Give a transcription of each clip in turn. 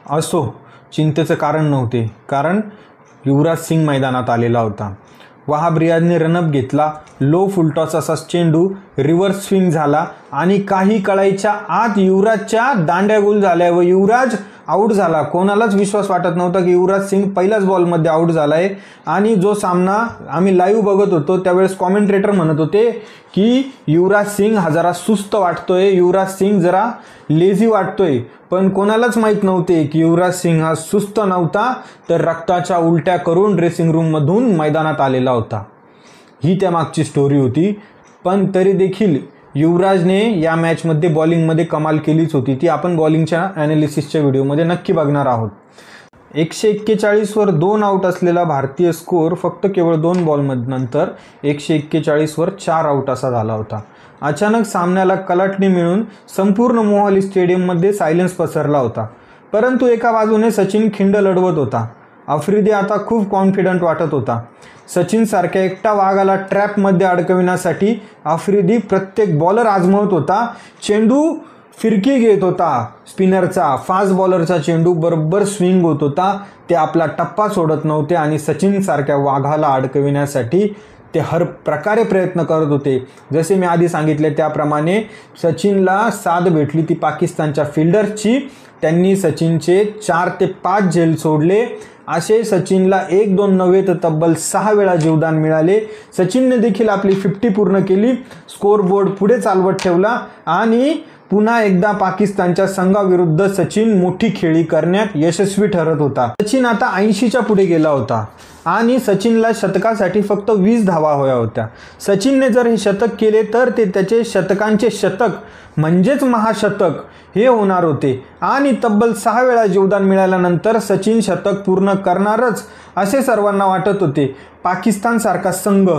असो, चिंतेचं कारण नव्हते, कारण युवराज सिंग मैदानात आलेला होता. वहाब रियाजने रनअप घेतला. लो फुलटॉस असा चेंडू रिव्हर्स स्विंग झाला आणि काही कळायच्या आत युवराजच्या दांड्या गोल झाल्या व युवराज आऊट झाला. कोणालाच विश्वास वाटत नव्हता की युवराज सिंग पहिल्याच बॉलमध्ये आऊट झाला आहे. आणि जो सामना आम्ही लाईव्ह बघत होतो त्यावेळेस कॉमेंट्रेटर म्हणत होते की युवराज सिंग हा जरा सुस्त वाटतोय, युवराज सिंग जरा लेझी वाटतोय. पण कोणालाच माहीत नव्हते की युवराज सिंग हा सुस्त नव्हता, तर रक्ताच्या उलट्या करून ड्रेसिंग रूममधून मैदानात आलेला होता. ही त्यामागची स्टोरी होती. पण तरी देखील युवराजने या मॅचमध्ये बॉलिंगमध्ये कमाल केलीच होती. ती आपण बॉलिंगच्या ॲनालिसिसच्या व्हिडिओमध्ये नक्की बघणार आहोत. 141वर 2 आऊट असलेला भारतीय स्कोअर फक्त केवळ 2 बॉलनंतर 141वर 4 आऊट असा झाला होता. अचानक सामन्याला कलाटणी मिळून संपूर्ण मोहाली स्टेडियममध्ये सायलेन्स पसरला होता. परंतु एका बाजूने सचिन खिंड लढवत होता. आफ्रिदी आता खूप कॉन्फिडंट वाटत होता. सचिन सारख्या एकटा वाघाला ट्रॅपमध्ये अडकविण्यासाठी आफ्रिदी प्रत्येक बॉलर आजमावत होता. चेंडू फिरकी घेत होता स्पिनरचा, फास्ट बॉलरचा चेंडू बरोबर स्विंग होत होता. ते आपला टप्पा सोडत नव्हते आणि सचिन सारख्या वाघाला अडकविण्यासाठी ते हर प्रकारे प्रयत्न करत होते. जसे मी आधी सांगितले त्याप्रमाणे सचिनला साथ भेटली ती पाकिस्तानच्या फिल्डर्सची. त्यांनी सचिनचे 4 ते 5 झेल सोडले. असे सचिनला 1-2 नव्हे तर तब्बल 6 वेळा जीवदान मिळाले. सचिनने देखील आपली 50 पूर्ण केली. स्कोअरबोर्ड पुढे चालवत ठेवला आणि पुन्हा एकदा पाकिस्तानच्या संघाविरुद्ध सचिन मोठी खेळी करण्यात यशस्वी ठरत होता. सचिन आता 80च्या पुढे गेला होता आणि सचिनला शतकासाठी फक्त 20 धावा हव्या होत्या. सचिनने जर हे शतक केले तर ते त्याचे शतकांचे शतक म्हणजेच महाशतक हे होणार होते आणि तब्बल 6 वेळा जीवदान मिळाल्यानंतर सचिन शतक पूर्ण करणारच असे सर्वांना वाटत होते. पाकिस्तानसारखा संघ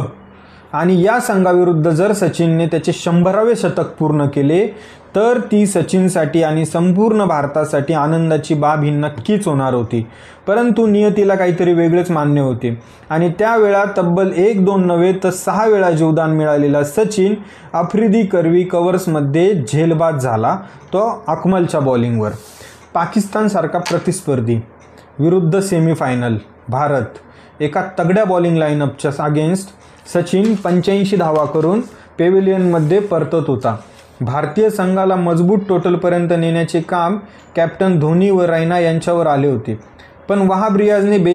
आणि या संघाविरुद्ध जर सचिनने त्याचे 100वे शतक पूर्ण केले तर ती सचिनसाठी आणि संपूर्ण भारतासाठी आनंदाची बाब ही नक्कीच होणार होती. परंतु नियतीला काहीतरी वेगळेच मान्य होते आणि त्यावेळा तब्बल 1-2 नव्हे तर 6 वेळा जीवदान मिळालेला सचिन आफ्रिदी करवी कव्हर्समध्ये झेलबाद झाला, तो अकमलच्या बॉलिंगवर. पाकिस्तानसारखा प्रतिस्पर्धी विरुद्ध सेमीफायनल भारत, एका तगड्या बॉलिंग लाईनअपच्या अगेन्स्ट सचिन 85 धावा करून पेव्हिलियनमध्ये परतत होता. भारतीय संघाला मजबूत टोटलपर्यंत नेण्याचे काम कॅप्टन धोनी व रैना यांच्यावर आले होते. पण वहाब रियाजने